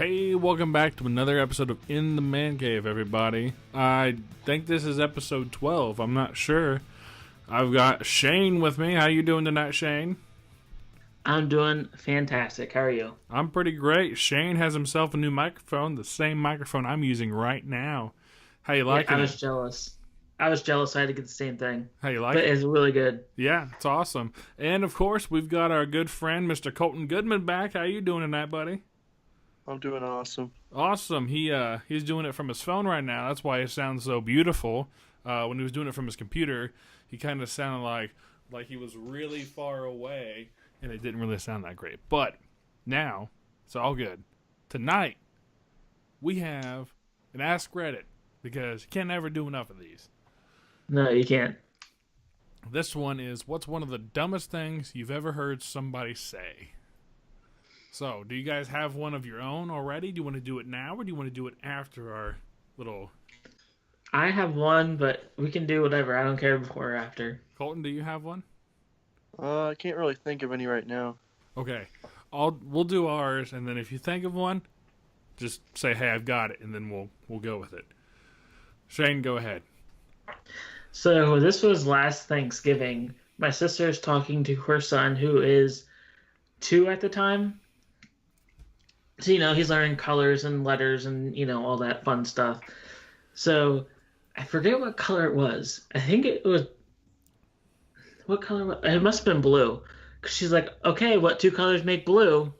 Hey, welcome back to another episode of In the Man Cave, everybody. I think this is episode 12. I'm not sure. I've got Shane with me. How you doing tonight, Shane? I'm doing fantastic. How are you? I'm pretty great. Shane has himself a new microphone, the same microphone I'm using right now. How you liking I it? was jealous. I was jealous. I had to get the same thing. How you like But it? it's really good. Yeah, it's awesome. And, of course, we've got our good friend, Mr. Colton Goodman, back. How you doing tonight, buddy? I'm doing awesome. Awesome. He's doing it from his phone right now. That's why it sounds so beautiful. When he was doing it from his computer, he kind of sounded like he was really far away, and it didn't really sound that great. But now it's all good. Tonight we have an Ask Reddit because you can't never do enough of these. No, you can't. This one is, what's one of the dumbest things you've ever heard somebody say? So, do you guys have one of your own already? Do you want to do it now, or do you want to do it after our little... I have one, but we can do whatever. I don't care before or after. Colton, do you have one? I can't really think of any right now. Okay. We'll do ours, and then if you think of one, just say, hey, I've got it, and then we'll go with it. Shane, go ahead. So this was last Thanksgiving. My sister's talking to her son, who is 2 at the time. So, he's learning colors and letters and, all that fun stuff. So I forget what color it was. I think it was... What color was it? It must have been blue. Because she's like, okay, what 2 colors make blue?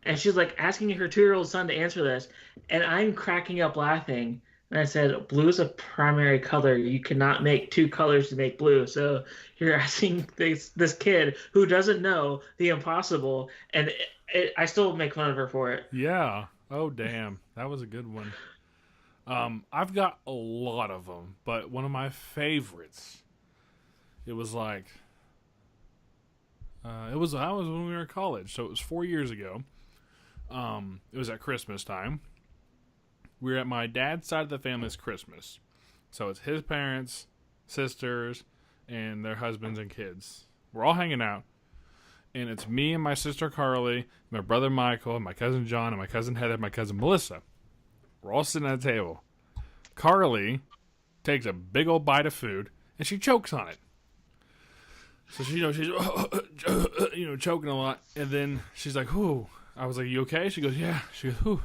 And she's like asking her 2-year-old son to answer this. And I'm cracking up laughing. And I said, blue is a primary color. You cannot make 2 colors to make blue. So you're asking this kid who doesn't know the impossible. And I still make fun of her for it. Yeah. Oh, damn. That was a good one. I've got a lot of them, but one of my favorites, it was like... I was when we were in college, so it was 4 years ago. It was at Christmas time. We were at my dad's side of the family's Christmas. So it's his parents, sisters, and their husbands and kids. We're all hanging out. And it's me and my sister Carly, my brother Michael, and my cousin John, and my cousin Heather, and my cousin Melissa. We're all sitting at a table. Carly takes a big old bite of food, and she chokes on it. So she's choking a lot, and then she's like, "Whoo!" I was like, "You okay?" She goes, "Yeah." She goes, "Whoo!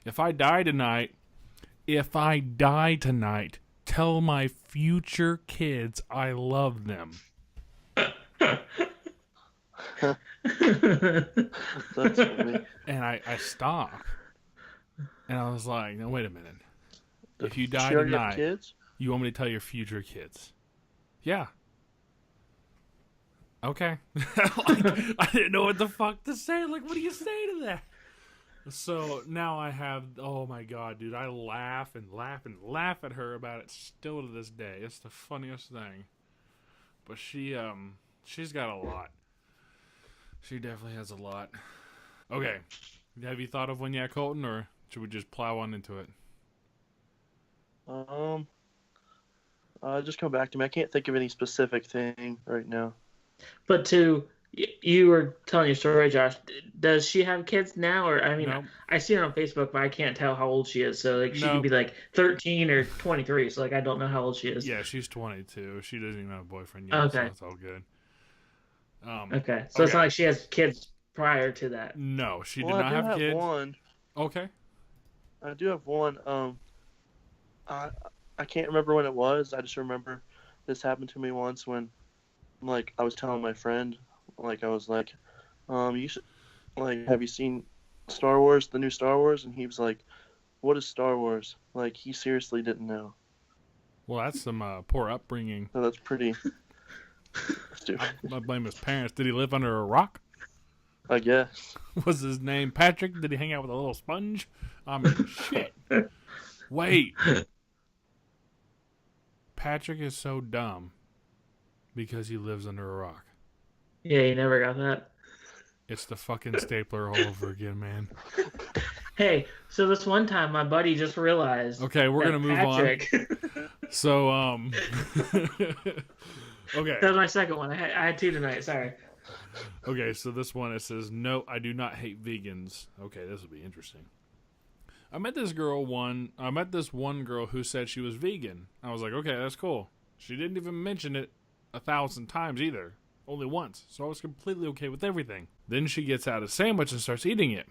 If I die tonight, tell my future kids I love them." That's funny. And I stopped, and I was like, "No, wait a minute. If you die She already have tonight, kids? you want me to tell your future kids?" Yeah. Okay. I didn't know what the fuck to say. Like, what do you say to that? So now I have, oh my god, dude, I laugh and laugh and laugh at her about it still to this day. It's the funniest thing. But she's got a lot. She definitely has a lot. Okay. Have you thought of one yet, Colton, or should we just plow on into it? Just come back to me. I can't think of any specific thing right now. But you were telling your story, Josh. Does she have kids now? Or, I mean, No. I see her on Facebook, but I can't tell how old she is. So, like, she No. could be, like, 13 or 23. So, like, I don't know how old she is. Yeah, she's 22. She doesn't even have a boyfriend yet, Okay. so it's all good. Okay. So, it's not like she has kids prior to that. No, she Well, did not I do have have kids. one. Okay. I do have one. I can't remember when it was. I just remember this happened to me once when, like, I was telling my friend, like, I was like, you should, like, have you seen Star Wars, the new Star Wars? And he was like, what is Star Wars? Like, he seriously didn't know. Well, that's some poor upbringing. So that's pretty stupid, I blame his parents. Did he live under a rock? I guess. Was his name Patrick? Did he hang out with a little sponge? I mean, shit. Wait. Patrick is so dumb because he lives under a rock. Yeah, you never got that. It's the fucking stapler all over again, man. Hey, so this one time, my buddy just realized. Okay, we're that gonna move Patrick, on. So, okay. That was my second one. I had 2 tonight. Sorry. Okay, so this one, it says, no, I do not hate vegans. Okay, this will be interesting. I met this one girl who said she was vegan. I was like, okay, that's cool. She didn't even mention it 1,000 times either. Only once. So I was completely okay with everything. Then she gets out a sandwich and starts eating it.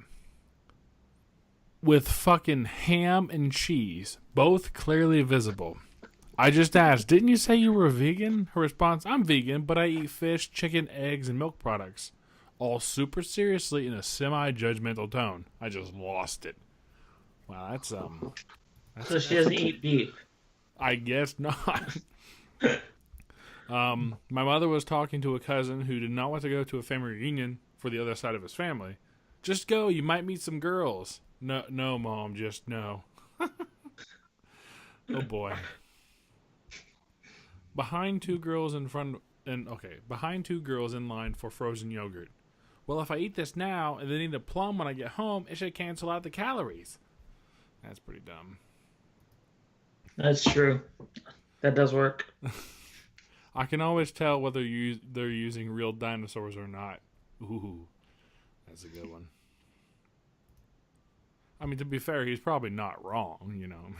With fucking ham and cheese. Both clearly visible. I just asked, didn't you say you were a vegan? Her response, I'm vegan, but I eat fish, chicken, eggs, and milk products. All super seriously in a semi-judgmental tone. I just lost it. Wow, that's So she doesn't eat beef. I guess not. My mother was talking to a cousin who did not want to go to a family reunion for the other side of his family. Just go, you might meet some girls. No, Mom, just no. Oh boy. Behind two girls in line for frozen yogurt. Well, if I eat this now and then eat a plum when I get home, it should cancel out the calories. That's pretty dumb. That's true. That does work. I can always tell whether they're using real dinosaurs or not. Ooh, that's a good one. I mean, to be fair, he's probably not wrong, you know.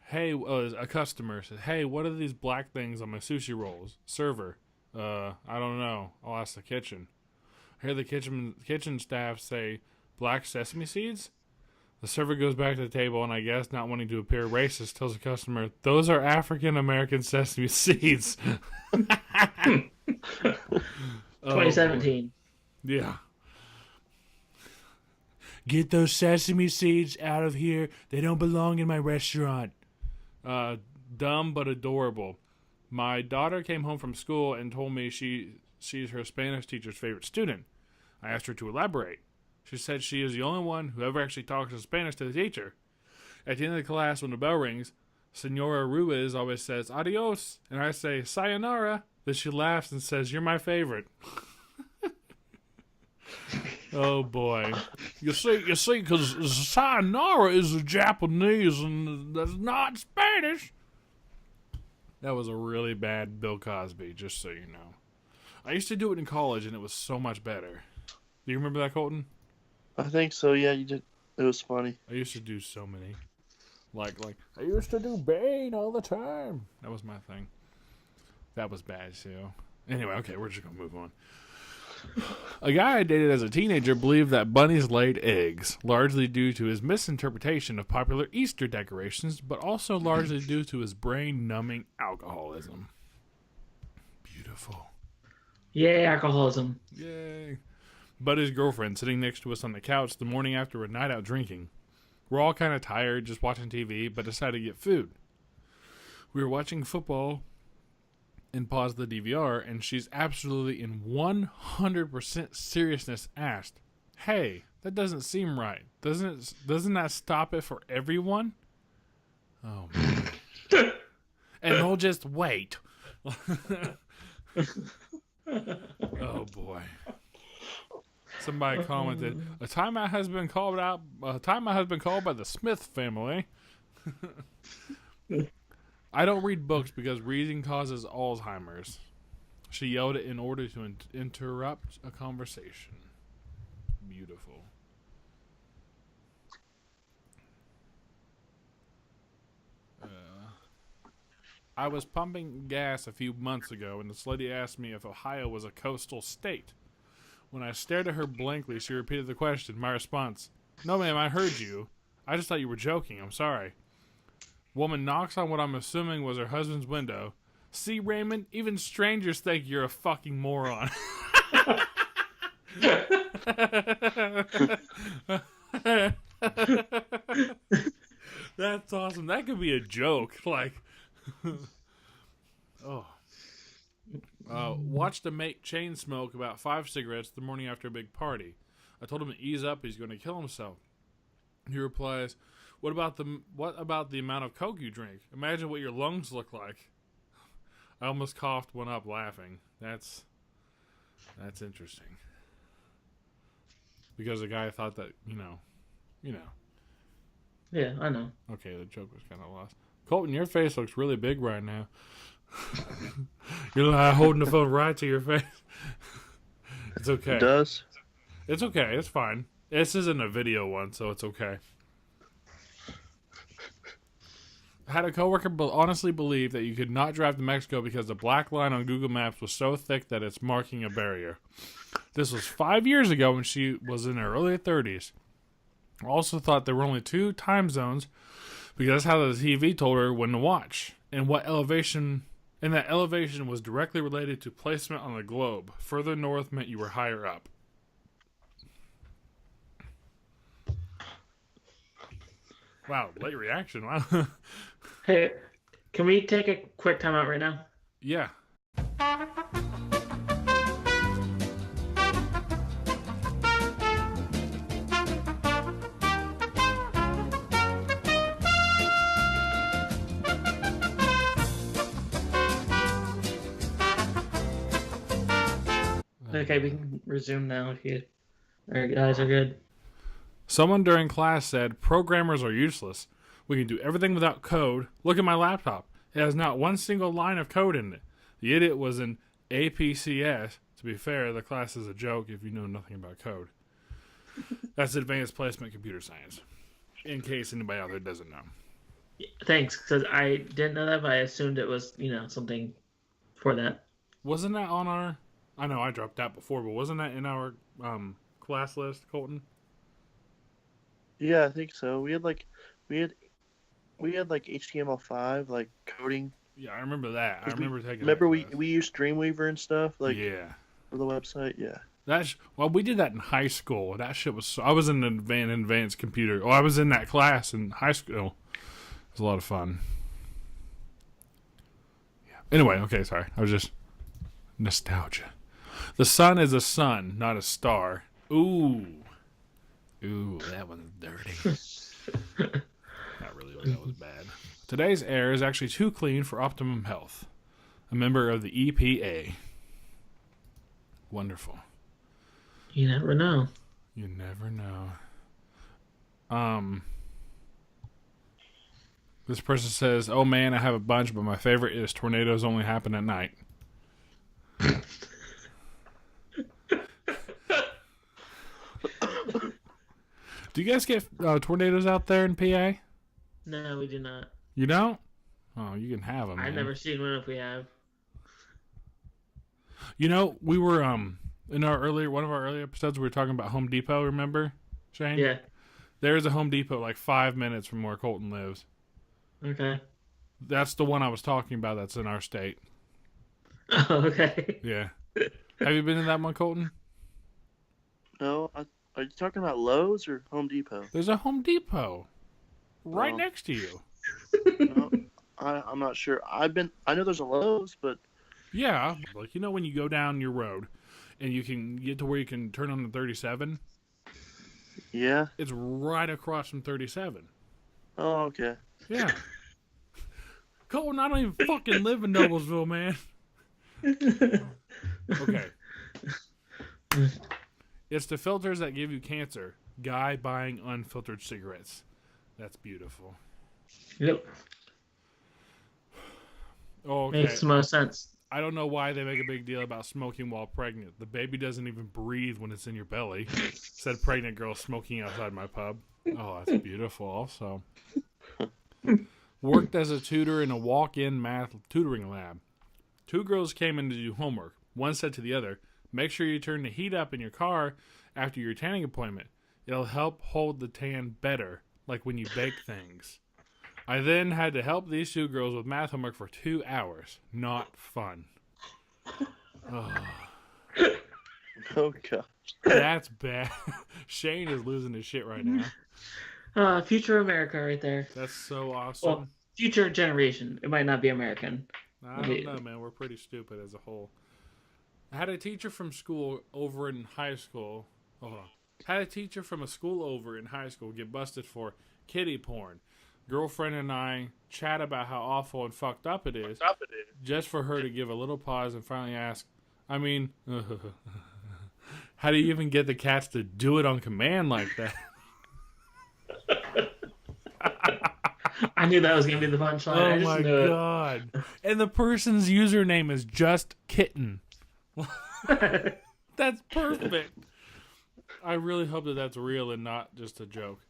Hey, a customer said, hey, what are these black things on my sushi rolls? Server, I don't know. I'll ask the kitchen. I hear the kitchen staff say, black sesame seeds? The server goes back to the table and I guess, not wanting to appear racist, tells the customer, those are African-American sesame seeds. 2017. Yeah. Get those sesame seeds out of here. They don't belong in my restaurant. Dumb but adorable. My daughter came home from school and told me she's her Spanish teacher's favorite student. I asked her to elaborate. She said she is the only one who ever actually talks in Spanish to the teacher. At the end of the class, when the bell rings, Senora Ruiz always says, adios, and I say, sayonara. Then she laughs and says, you're my favorite. Oh, boy. You see, because sayonara is Japanese and that's not Spanish. That was a really bad Bill Cosby, just so you know. I used to do it in college, and it was so much better. Do you remember that, Colton? I think so, yeah, you did. It was funny. I used to do so many. Like, I used to do Bane all the time. That was my thing. That was bad, too. Anyway, okay, we're just going to move on. A guy I dated as a teenager believed that bunnies laid eggs, largely due to his misinterpretation of popular Easter decorations, but also largely due to his brain-numbing alcoholism. Beautiful. Yay, alcoholism. Yay. But his girlfriend sitting next to us on the couch the morning after a night out drinking. We're all kind of tired, just watching TV, but decided to get food. We were watching football and paused the DVR, and she's absolutely in 100% seriousness asked, hey, that doesn't seem right. Doesn't that stop it for everyone? Oh, man. And we'll just wait. Oh, boy. Somebody commented, a timeout has been called by the Smith family. I don't read books because reading causes Alzheimer's. She yelled it in order to interrupt a conversation. Beautiful. I was pumping gas a few months ago, and this lady asked me if Ohio was a coastal state. When I stared at her blankly, she repeated the question. My response, no, ma'am, I heard you. I just thought you were joking. I'm sorry. Woman knocks on what I'm assuming was her husband's window. See, Raymond, even strangers think you're a fucking moron. That's awesome. That could be a joke. Like, oh. Watched a mate chain smoke about 5 cigarettes the morning after a big party. I told him to ease up. He's going to kill himself. He replies, What about the amount of coke you drink? Imagine what your lungs look like. I almost coughed one up laughing. That's interesting. Because the guy thought that, you know. Yeah, I know. Okay, the joke was kind of lost. Colton, your face looks really big right now. You're like holding the phone right to your face. It's okay. It does? It's okay. It's fine. This isn't a video one, so it's okay. I had a coworker honestly believe that you could not drive to Mexico because the black line on Google Maps was so thick that it's marking a barrier. This was 5 years ago when she was in her early 30s. I also thought there were only 2 time zones because that's how the TV told her when to watch. And that elevation was directly related to placement on the globe. Further north meant you were higher up. Wow, late reaction. Wow. Hey, can we take a quick time out right now? Yeah. Okay, we can resume now if you guys are good. Someone during class said, programmers are useless. We can do everything without code. Look at my laptop. It has not one single line of code in it. The idiot was in APCS. To be fair, the class is a joke if you know nothing about code. That's Advanced Placement Computer Science. In case anybody out there doesn't know. Thanks, because I didn't know that, but I assumed it was, something for that. Wasn't that on our... I know I dropped that before, but wasn't that in our class list, Colton? Yeah, I think so. We had HTML5, like coding. Yeah, I remember that. I remember taking. Remember that we used Dreamweaver and stuff, like yeah, for the website. Yeah. Well, we did that in high school. That shit was. I was in an advanced computer. Oh, I was in that class in high school. It was a lot of fun. Yeah. Anyway, okay, sorry. I was just nostalgia. The sun is a sun, not a star. Ooh, that one's dirty. Not really. That was bad. Today's air is actually too clean for optimum health. A member of the EPA. Wonderful. You never know. You never know. This person says, "Oh man, I have a bunch, but my favorite is tornadoes only happen at night." Do you guys get tornadoes out there in PA? No, we do not. You don't? Oh, you can have them. I've never seen one if we have. We were in one of our earlier episodes we were talking about Home Depot, remember, Shane? Yeah. There's a Home Depot like 5 minutes from where Colton lives. Okay. That's the one I was talking about that's in our state. Oh, okay. Yeah. Have you been in that one, Colton? No, are you talking about Lowe's or Home Depot? There's a Home Depot right next to you. No, I'm not sure. I know there's a Lowe's, but yeah, like when you go down your road and you can get to where you can turn on the 37. Yeah, it's right across from 37. Oh, okay. Yeah. Colton, I don't even fucking live in Noblesville, man. Okay. It's the filters that give you cancer. Guy buying unfiltered cigarettes. That's beautiful. Yep. Okay. Makes the most sense. I don't know why they make a big deal about smoking while pregnant. The baby doesn't even breathe when it's in your belly. Said pregnant girl smoking outside my pub. Oh, that's beautiful also. Worked as a tutor in a walk-in math tutoring lab. 2 girls came in to do homework. One said to the other, "Make sure you turn the heat up in your car after your tanning appointment. It'll help hold the tan better, like when you bake things." I then had to help these 2 girls with math homework for 2 hours. Not fun. Oh, Oh gosh. that's bad. Shane is losing his shit right now. Future America right there. That's so awesome. Well, future generation. It might not be American. I don't know, man. We're pretty stupid as a whole. I had a teacher from school over in high school. Hold on. Had a teacher from a school over in high school get busted for kiddie porn. Girlfriend and I chat about how awful and fucked up it is. Just for her to give a little pause and finally ask, how do you even get the cats to do it on command like that? I knew that was going to be the punchline. Oh my god. And the person's username is just kitten. That's perfect. I really hope that that's real and not just a joke.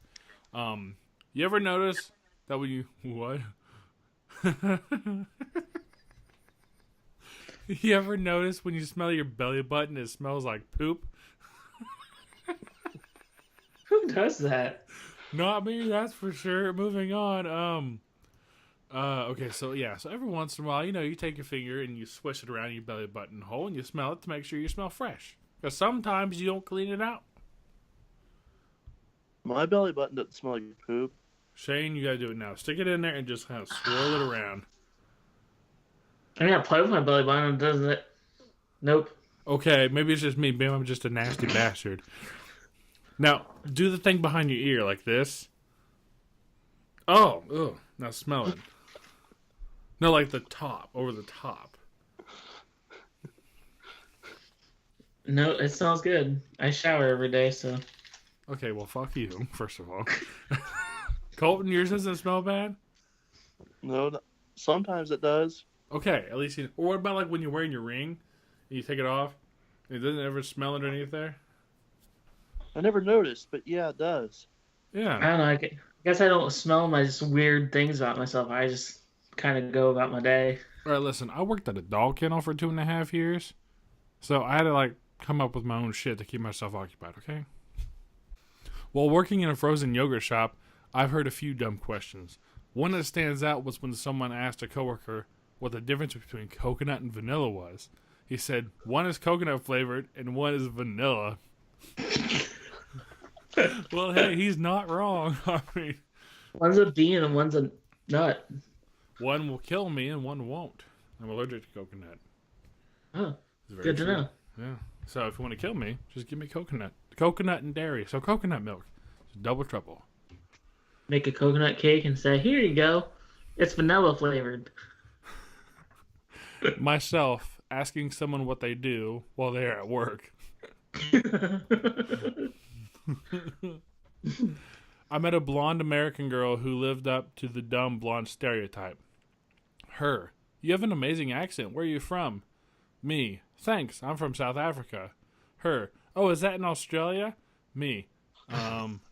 You ever notice that when you what? You ever notice when you smell your belly button, it smells like poop? Who does that? Not me, that's for sure. Moving on. Okay, so every once in a while, you take your finger and you swish it around your belly button hole and you smell it to make sure you smell fresh. Because sometimes you don't clean it out. My belly button doesn't smell like poop. Shane, you gotta do it now. Stick it in there and just kind of swirl it around. I mean, I play with my belly button, doesn't it? Nope. Okay, maybe it's just me. Maybe I'm just a nasty bastard. Now, do the thing behind your ear like this. Oh, ugh. Now smell it. No, like the top, over the top. No, it smells good. I shower every day, so. Okay, well, fuck you, first of all. Colton, yours doesn't smell bad? No, sometimes it does. Okay, at least you... Or what about like when you're wearing your ring and you take it off? It doesn't ever smell underneath there? I never noticed, but yeah, it does. Yeah. I don't know. I guess I don't smell my just weird things about myself. I just kind of go about my day. All right, listen, I worked at a dog kennel for 2.5 years. So I had to come up with my own shit to keep myself occupied, okay? While working in a frozen yogurt shop, I've heard a few dumb questions. One that stands out was when someone asked a coworker what the difference between coconut and vanilla was. He said, one is coconut flavored and one is vanilla. Well, hey, he's not wrong. I mean, one's a bean and one's a nut. One will kill me and one won't. I'm allergic to coconut. Oh, good to know. Yeah. So if you want to kill me, just give me coconut. Coconut and dairy. So coconut milk. It's double trouble. Make a coconut cake and say, here you go. It's vanilla flavored. Myself asking someone what they do while they're at work. I met a blonde American girl who lived up to the dumb blonde stereotype. Her. You have an amazing accent. Where are you from? Me. Thanks. I'm from South Africa. Her. Oh, is that in Australia? Me.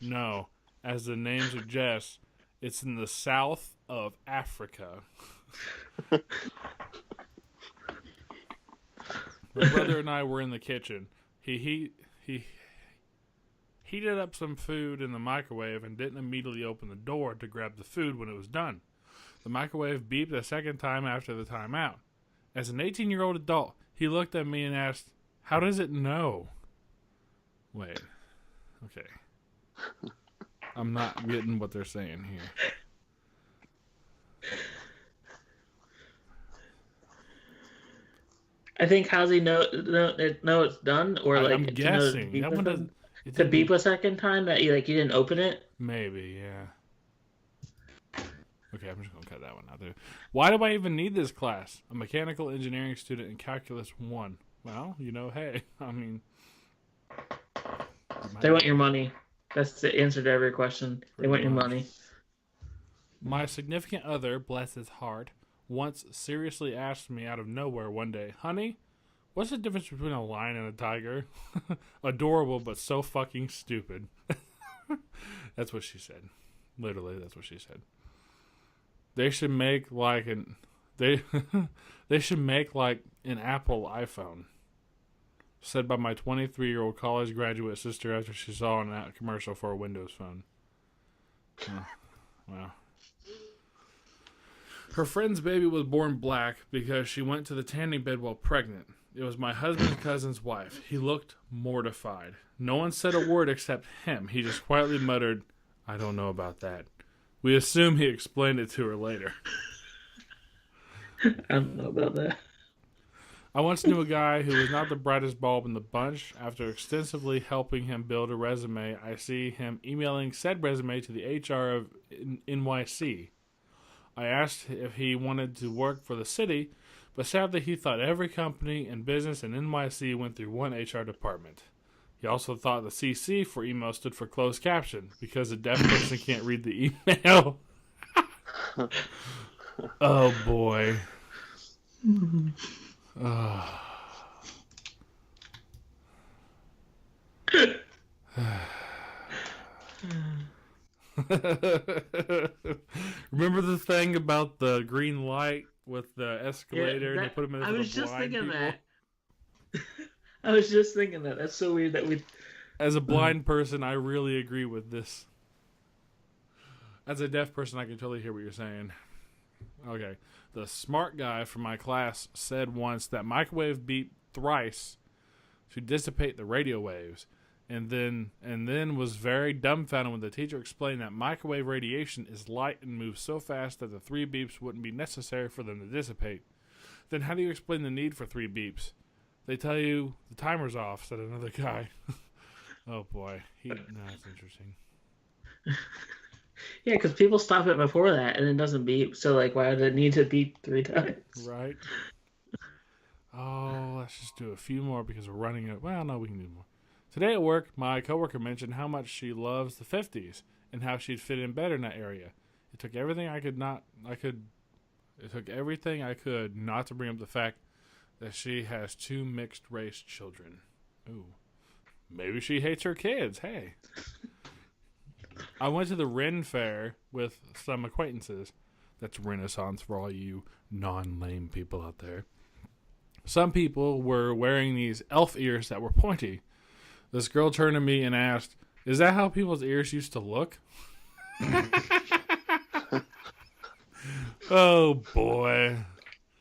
No. As the name suggests, it's in the south of Africa. My brother and I were in the kitchen. He heated up some food in the microwave and didn't immediately open the door to grab the food when it was done. The microwave beeped a second time after the timeout. As an 18-year-old adult, he looked at me and asked, how does it know? Wait. Okay. I'm not getting what they're saying here. I think how's he know it's done, or I'm guessing that one doesn't. To beep a second time that you didn't open it. Maybe, yeah. Okay, I'm just gonna cut that one out there. Why do I even need this class? A mechanical engineering student in Calculus 1. Well, hey, I mean, they want your money. That's the answer to every question. They want your money. My significant other, bless his heart, once seriously asked me out of nowhere one day, honey, what's the difference between a lion and a tiger? Adorable, but so fucking stupid. That's what she said. Literally, that's what she said. They should make they should make an Apple iPhone. Said by my 23-year-old college graduate sister after she saw a commercial for a Windows phone. Oh, wow. Her friend's baby was born black because she went to the tanning bed while pregnant. It was my husband's cousin's wife. He looked mortified. No one said a word except him. He just quietly muttered, I don't know about that. We assume he explained it to her later. I don't know about that. I once knew a guy who was not the brightest bulb in the bunch. After extensively helping him build a resume, I see him emailing said resume to the HR of NYC. I asked if he wanted to work for the city, but sadly he thought every company and business in NYC went through one HR department. He also thought the CC for email stood for closed caption, because a deaf person can't read the email. Oh, boy. Remember the thing about the green light with the escalator and they that, put them in I for was the just blind thinking people? that. I was just thinking that. That's so weird that we. As a blind person, I really agree with this. As a deaf person, I can totally hear what you're saying. Okay. The smart guy from my class said once that microwave beep thrice to dissipate the radio waves, and then was very dumbfounded when the teacher explained that microwave radiation is light and moves so fast that the 3 beeps wouldn't be necessary for them to dissipate. Then how do you explain the need for 3 beeps? They tell you the timer's off, said another guy. Oh boy, that's interesting. Yeah, because people stop it before that and it doesn't beep. So, like, why would it need to beep 3 times? Right. Oh, let's just do a few more because we're running out. Well, no, we can do more. Today at work, my coworker mentioned how much she loves the 50s and how she'd fit in better in that area. It took everything I could not to bring up the fact that she has 2 mixed race children. Ooh. Maybe she hates her kids. Hey. I went to the Ren Fair with some acquaintances. That's Renaissance for all you non-lame people out there. Some people were wearing these elf ears that were pointy. This girl turned to me and asked, "Is that how people's ears used to look?" Oh, boy.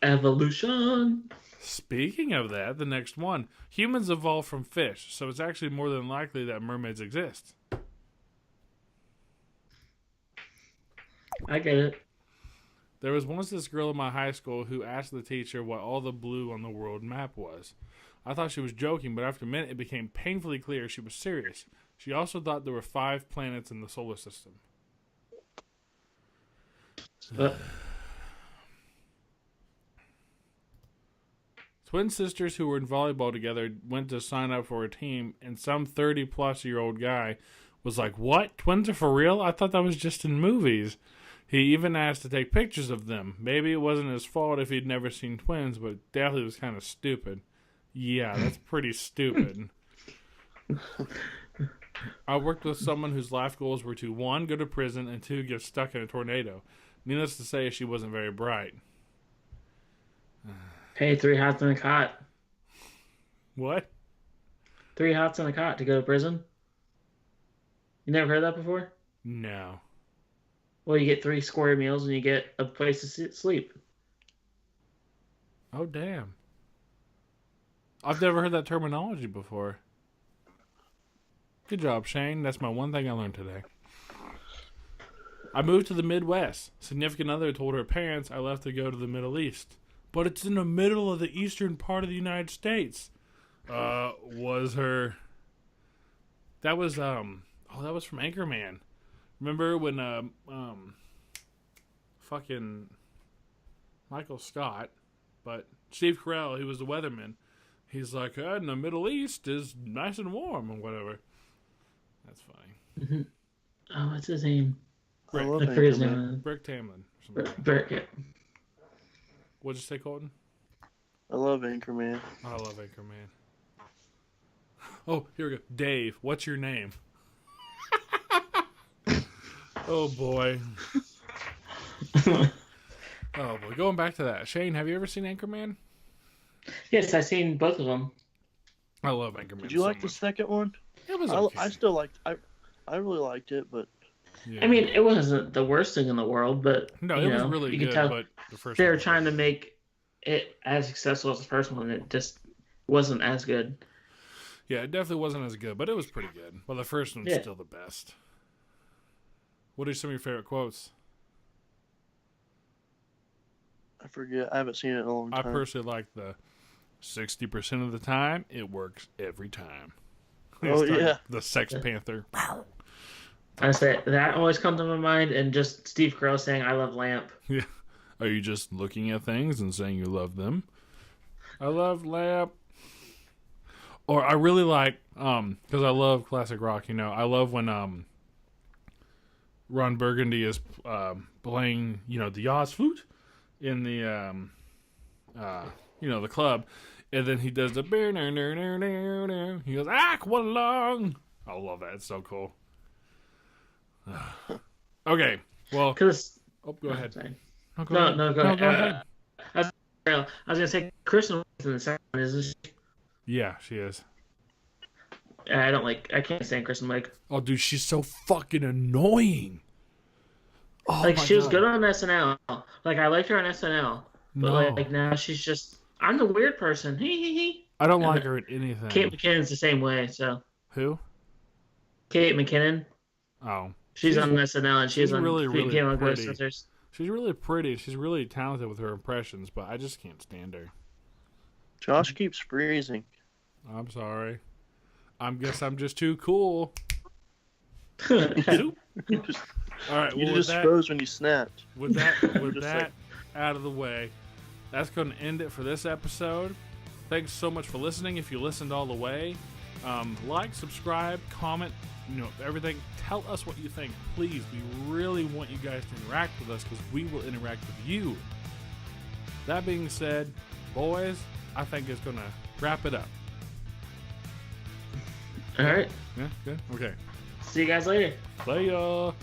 Evolution. Speaking of that, the next one. Humans evolved from fish, so it's actually more than likely that mermaids exist. I get it. There was once this girl in my high school who asked the teacher what all the blue on the world map was. I thought she was joking, but after a minute it became painfully clear she was serious. She also thought there were 5 planets in the solar system. Twin sisters who were in volleyball together went to sign up for a team, and some 30-plus-year-old guy was like, "What? Twins are for real? I thought that was just in movies." He even asked to take pictures of them. Maybe it wasn't his fault if he'd never seen twins, but definitely was kind of stupid. Yeah, that's pretty stupid. I worked with someone whose life goals were to 1, go to prison, and 2, get stuck in a tornado. Needless to say, she wasn't very bright. Hey, 3 hots in a cot. What? 3 hots in a cot to go to prison? You never heard that before? No. Well, you get 3 square meals and you get a place to sleep. Oh, damn. I've never heard that terminology before. Good job, Shane. That's my one thing I learned today. I moved to the Midwest. Significant other told her parents I left to go to the Middle East. But it's in the middle of the eastern part of the United States. Was her... That was from Anchorman. Remember when fucking Michael Scott, but Steve Carell, he was the weatherman. He's like, in the Middle East is nice and warm or whatever. That's funny. Mm-hmm. Oh, what's his name? I love I forget his Anchorman. name. Rick Tamlin. Or something. Yeah. What'd you say, Colton? I love Anchorman. I love Anchorman. Oh, here we go. Dave, what's your name? Oh, boy. Oh, boy. Going back to that. Shane, have you ever seen Anchorman? Yes, I've seen both of them. I love Anchorman. Did you like the second one? It was okay. I still liked. I really liked it, but Yeah. I mean, it wasn't the worst thing in the world, but No, it was really you good, could tell but the first they were one trying to make it as successful as the first one. It just wasn't as good. Yeah, it definitely wasn't as good, but it was pretty good. Well, the first one's still the best. What are some of your favorite quotes? I forget. I haven't seen it in a long time. I personally like the 60% of the time, it works every time. Oh, yeah. The Sex Panther. I say that always comes to my mind, and just Steve Carell saying, "I love Lamp." Yeah. Are you just looking at things and saying you love them? I love Lamp. Or I really like, because I love classic rock, I love when Ron Burgundy is playing, the Oz flute in the, the club. And then he does the, he goes, "Aqualung." I love that. It's so cool. Okay. Well, Because go ahead. sorry. Go ahead. No, go ahead. Go ahead. I was gonna say Kristen was in the second one, isn't she? Yeah, she is. I can't stand Kristen Wiig. Oh, dude, she's so fucking annoying. Oh, Like, my she was God. good on SNL. Like, I liked her on SNL. But, No. like, now she's just, I'm the weird person. Hee. I don't like her in anything. Kate McKinnon's the same way, so. Who? Kate McKinnon. Oh. She's on SNL, and she's on really, really came on pretty. Ghostbusters. She's really pretty. She's really talented with her impressions, but I just can't stand her. Josh keeps freezing. I'm sorry. I guess I'm just too cool. You All right. you Well, just froze when you snapped. with that Just that out of the way, that's going to end it for this episode. Thanks so much for listening. If you listened all the way, like, subscribe, comment, everything. Tell us what you think, please. We really want you guys to interact with us because we will interact with you. That being said, boys, I think it's going to wrap it up. All right. Yeah, good. Okay. See you guys later. Play y'all.